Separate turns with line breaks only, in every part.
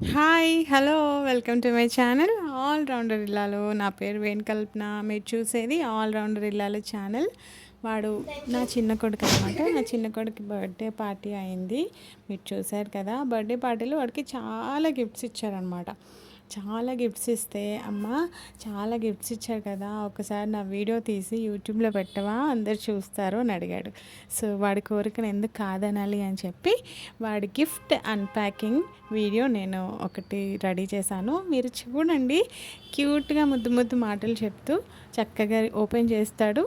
Hi hello welcome to my channel all rounder ఇల్లాలు. నా పేరు వేణుకల్పన. మీరు చూసేది ఆల్ రౌండర్ ఇల్లాలు ఛానల్. వాడు నా చిన్న కొడుకు అనమాట. నా చిన్న కొడుకు బర్త్డే పార్టీ అయింది. మీరు చూశారు కదా. బర్త్డే పార్టీలో వాడికి చాలా గిఫ్ట్స్ ఇచ్చారనమాట. చాలా గిఫ్ట్స్ ఇస్తే అమ్మ చాలా గిఫ్ట్స్ ఇచ్చారు కదా, ఒకసారి నా వీడియో తీసి యూట్యూబ్లో పెట్టవా, అందరు చూస్తారు అని అడిగాడు. సో వాడి కోరికను ఎందుకు కాదనాలి అని చెప్పి వాడి గిఫ్ట్ అన్ప్యాకింగ్ వీడియో నేను ఒకటి రెడీ చేశాను. మీరు చూడండి. క్యూట్గా ముద్దు ముద్దు మాటలు చెప్తూ చక్కగా ఓపెన్ చేస్తాడు.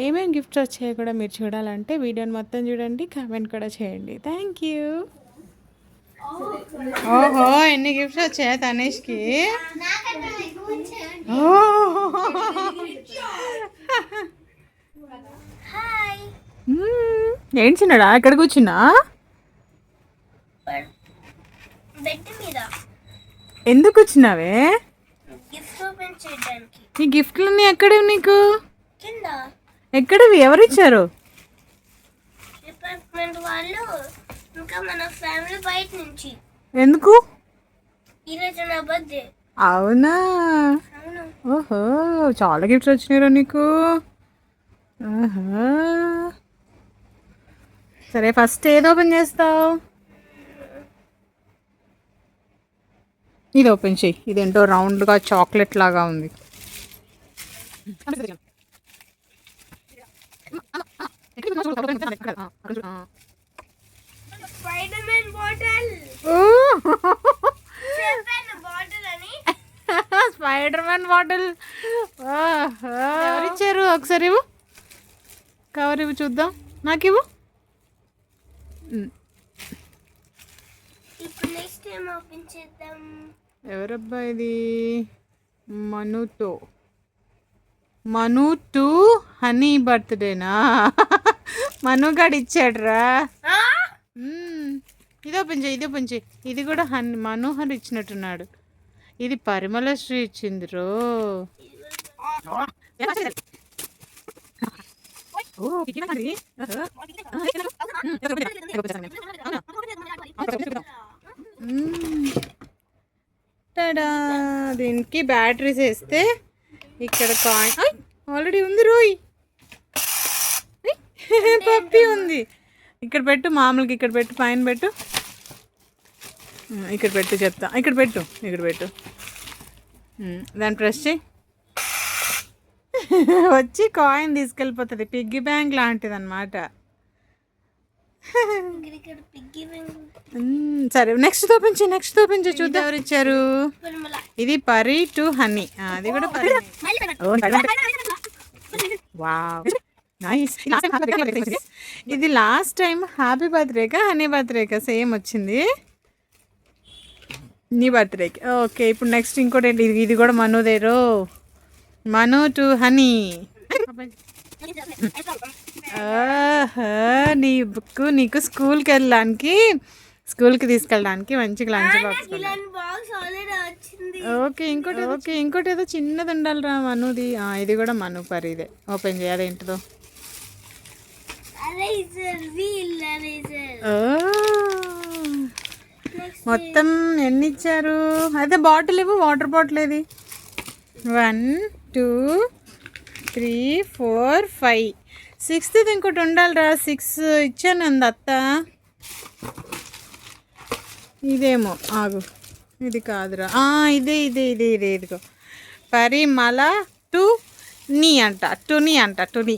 ఏమేమి గిఫ్ట్స్ వచ్చాయో కూడా మీరు చూడాలంటే వీడియోని మొత్తం చూడండి, కామెంట్ కూడా చేయండి. Thank you. ఓహో, ఎన్ని గిఫ్ట్స్ వచ్చాయా తనేష్కి? ఏంటి చిన్నడా ఎక్కడ కూర్చున్నా? ఎందుకు వచ్చినావే? ఈ గిఫ్ట్లన్నీ ఎక్కడవి నీకు? ఎక్కడవి? ఎవరిచ్చారు? ఎందుకు? అవునా? ఓహో, చాలా గిఫ్ట్స్ వచ్చినారా నీకు? సరే, ఫస్ట్ ఏది ఓపెన్ చేస్తావు? ఇది ఓపెన్ చెయ్యి. ఇదేంటో రౌండ్గా చాక్లెట్ లాగా ఉంది. స్పైడర్ మ్యాన్ బాటిల్ ఎవరిచ్చారు? ఒకసారి ఇవ్వు, కవర్ ఇవ్వు చూద్దాం. నాకు ఇవ్వు. ఎవరబ్బా ఇది? మను టూ హనీ బర్త్డేనా? మనుగాడు ఇచ్చాడ్రా. ఇది ఓపెన్ చేయి, ఇది ఓపెన్ చేయి. ఇది కూడా మనోహర్ ఇచ్చినట్టున్నాడు. ఇది పరిమళ శ్రీ ఇచ్చింది రో. దీనికి బ్యాటరీస్ వేస్తే ఇక్కడ కాయిన్ ఆల్రెడీ ఉంది రోయ్. పప్పి ఉంది. ఇక్కడ పెట్టు, మామూలుగా ఇక్కడ పెట్టు, పైన పెట్టు, ఇక్కడ పెట్టు చెప్తా. ఇక్కడ పెట్టు, ఇక్కడ పెట్టు, దాన్ని ప్రెస్ చేయి. వచ్చి కాయిన్ తీసుకెళ్ళిపోతుంది. పిగ్గీ బ్యాంక్ లాంటిది అనమాట. సరే, నెక్స్ట్ చూపించి, నెక్స్ట్ చూపించి చూద్దాం. ఎవరు ఇచ్చారు? ఇది పరి టు హనీ. అది కూడా పరి. Wow, nice. ఇది లాస్ట్ టైం హ్యాపీ బర్త్డేకా హనీ బర్త్డేకా సేమ్ వచ్చింది. నీ బర్త్డేకి. ఓకే, ఇప్పుడు నెక్స్ట్ ఇంకోటి ఏంటి? ఇది కూడా మనుదేరో. మను టు హనీ. నీ బుక్ నీకు స్కూల్కి తీసుకెళ్ళడానికి మంచిగా లంచ్ బాక్స్. ఓకే, ఇంకోటి ఏదో చిన్నది ఉండాలిరా మనుది. ఇది కూడా మను పరిదే. ఓపెన్ చేయాలి. ఏంటిదో? మొత్తం ఎన్ని ఇచ్చారు? అయితే బాటిల్ ఇవ్వు, వాటర్ బాటిల్ ఏది? 1 2 3 4 5 6th ఇంకోటి ఉండాలిరా. 6 ఇచ్చాను అంది అత్త. ఇదేమో ఆగు, ఇది కాదురా. ఇదే ఇదే ఇదే ఇదే ఇదిగో. పరిమళ టు నీ అంట, టునీ అంట, టునీ.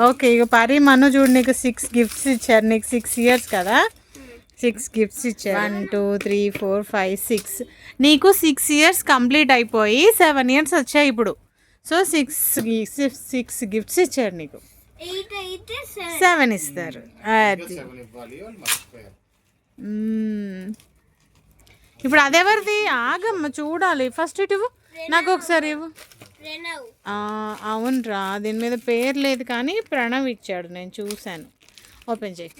ఓకే, ఇక పరి మను చూడు, నీకు 6 గిఫ్ట్స్ ఇచ్చారు. నీకు 6 years కదా, 6 గిఫ్ట్స్ ఇచ్చారు. 1 2 3 4 5 6. నీకు 6 years కంప్లీట్ అయిపోయి 7 years వచ్చాయి ఇప్పుడు. సో 6 గిఫ్ట్స్ ఇచ్చారు నీకు. 7 ఇస్తారు. అది ఇప్పుడు అదెవరిది? ఆగమ్మ చూడాలి. ఫస్ట్ ఇటు నాకు ఒకసారి ఇవ్వు. అవునరా, దీని మీద పేరు లేదు కానీ ప్రణవ్ ఇచ్చాడు, నేను చూశాను. ఓపెన్ చేయి.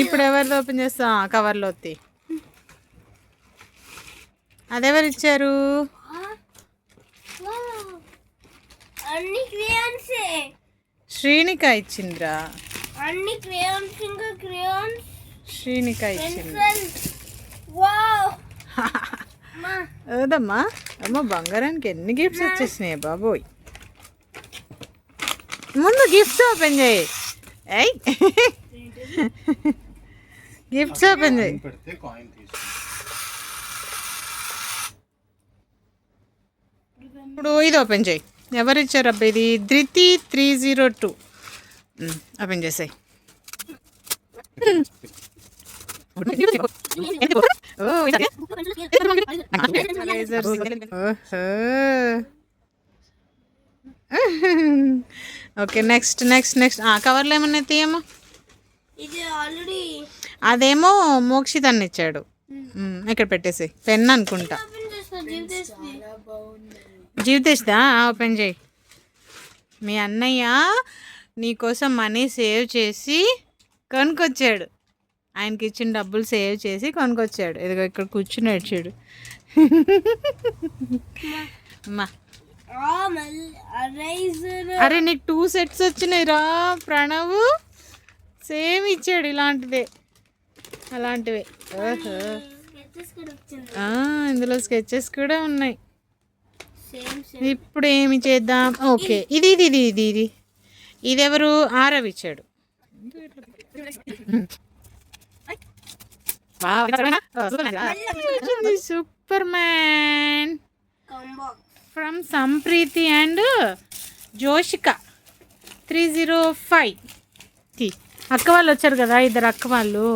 ఇప్పుడు ఎవరిది ఓపెన్ చేస్తా? కవర్లో వత్తి. అదెవరు ఇచ్చారు? శ్రీనిక ఇచ్చిందిరా. శ్రీనిక ఇచ్చింది. అదమ్మా అమ్మ, బంగారానికి ఎన్ని గిఫ్ట్స్ వచ్చేసినాయి బాబోయ్. ముందు గిఫ్ట్స్ ఓపెన్ చేయి. గిఫ్ట్స్ ఓపెన్ చేయి. ఇప్పుడు ఇది ఓపెన్ చేయి. ఎవరు ఇచ్చారు అబ్బా ఇది? ధృతి 302. ఓపెన్ చేసాయి. Okay, next next next. కవర్లో ఏమన్నా తీయమ్మా. అదేమో మోక్షిత్ అన్న ఇచ్చాడు. ఇక్కడ పెట్టేసి పెన్ అనుకుంటా. జీవితేష్దా? ఓపెన్ చేయి. మీ అన్నయ్య నీకోసం మనీ సేవ్ చేసి కొనుక్కొచ్చాడు. ఆయనకి ఇచ్చిన డబ్బులు సేవ్ చేసి కొనుక్కొచ్చాడు. ఇదిగో ఇక్కడ కూర్చున్నాడు చూడు. అమ్మా, అరే నీకు 2 సెట్స్ వచ్చినాయి రా ప్రణవ్. సేమ్ ఇచ్చాడు ఇలాంటిదే, అలాంటివే. ఇందులో స్కెచెస్ కూడా ఉన్నాయి. ఇప్పుడు ఏమి చేద్దాం? ఓకే, ఇది ఇది ఇది ఇది ఇది ఇది ఎవరు? ఆరవ్ ఇచ్చాడు. Superman from Sampreethi and Joshika 305. అక్క వాళ్ళు వచ్చారు కదా, ఇద్దరు అక్క వాళ్ళు.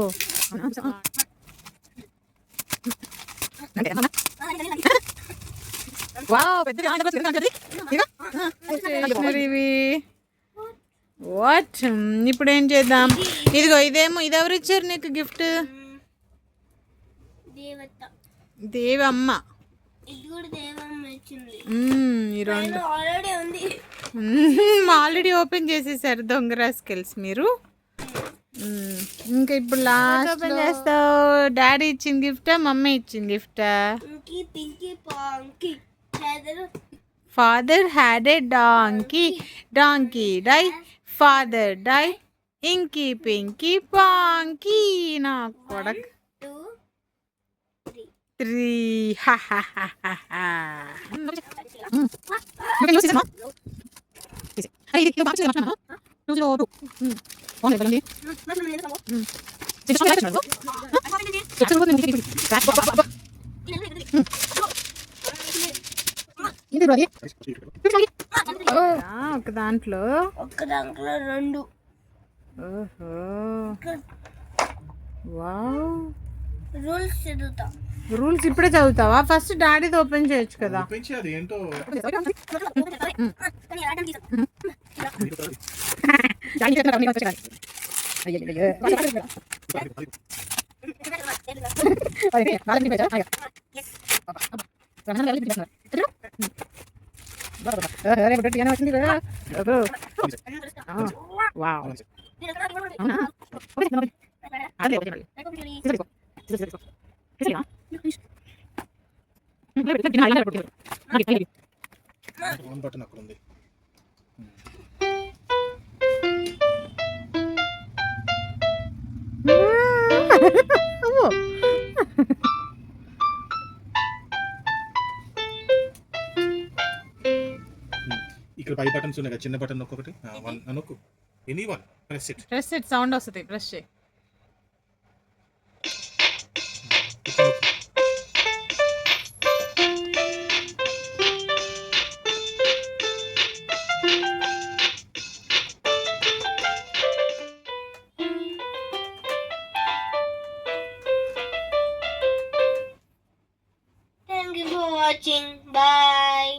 వాట్ ఇప్పుడు ఏం చేద్దాం? ఇదిగో ఇదేమో, ఇది ఎవరు ఇచ్చారు నీకు గిఫ్ట్? దేవమ్మ. ఆల్రెడీ ఓపెన్ చేసేసారు దొంగ రాస్కెల్స్ మీరు. ఇంకా ఇప్పుడు లాస్ట్ ఓపెన్ చేస్తావు. డాడీ ఇచ్చిన గిఫ్టా, మమ్మీ ఇచ్చిన గిఫ్టా? Father had a donkey, donkey die, father die, inky pinky ponky. నా కొడక్ 3. ఒక దాంట్లో 2. ఓహో, వావ్. రూల్స్ ఇప్పుడే చదువుతావా? ఫస్ట్ డాడీది ఓపెన్ చేయొచ్చు కదా.
ఇక్కడ 5 బటన్స్ ఉన్నాయి. చిన్న బటన్ ఒక్కొక్కటి నొక్కు. Any one press it.
Press it sound వస్తుంది. ప్రెస్ చేయి.
Thank you for watching. Bye.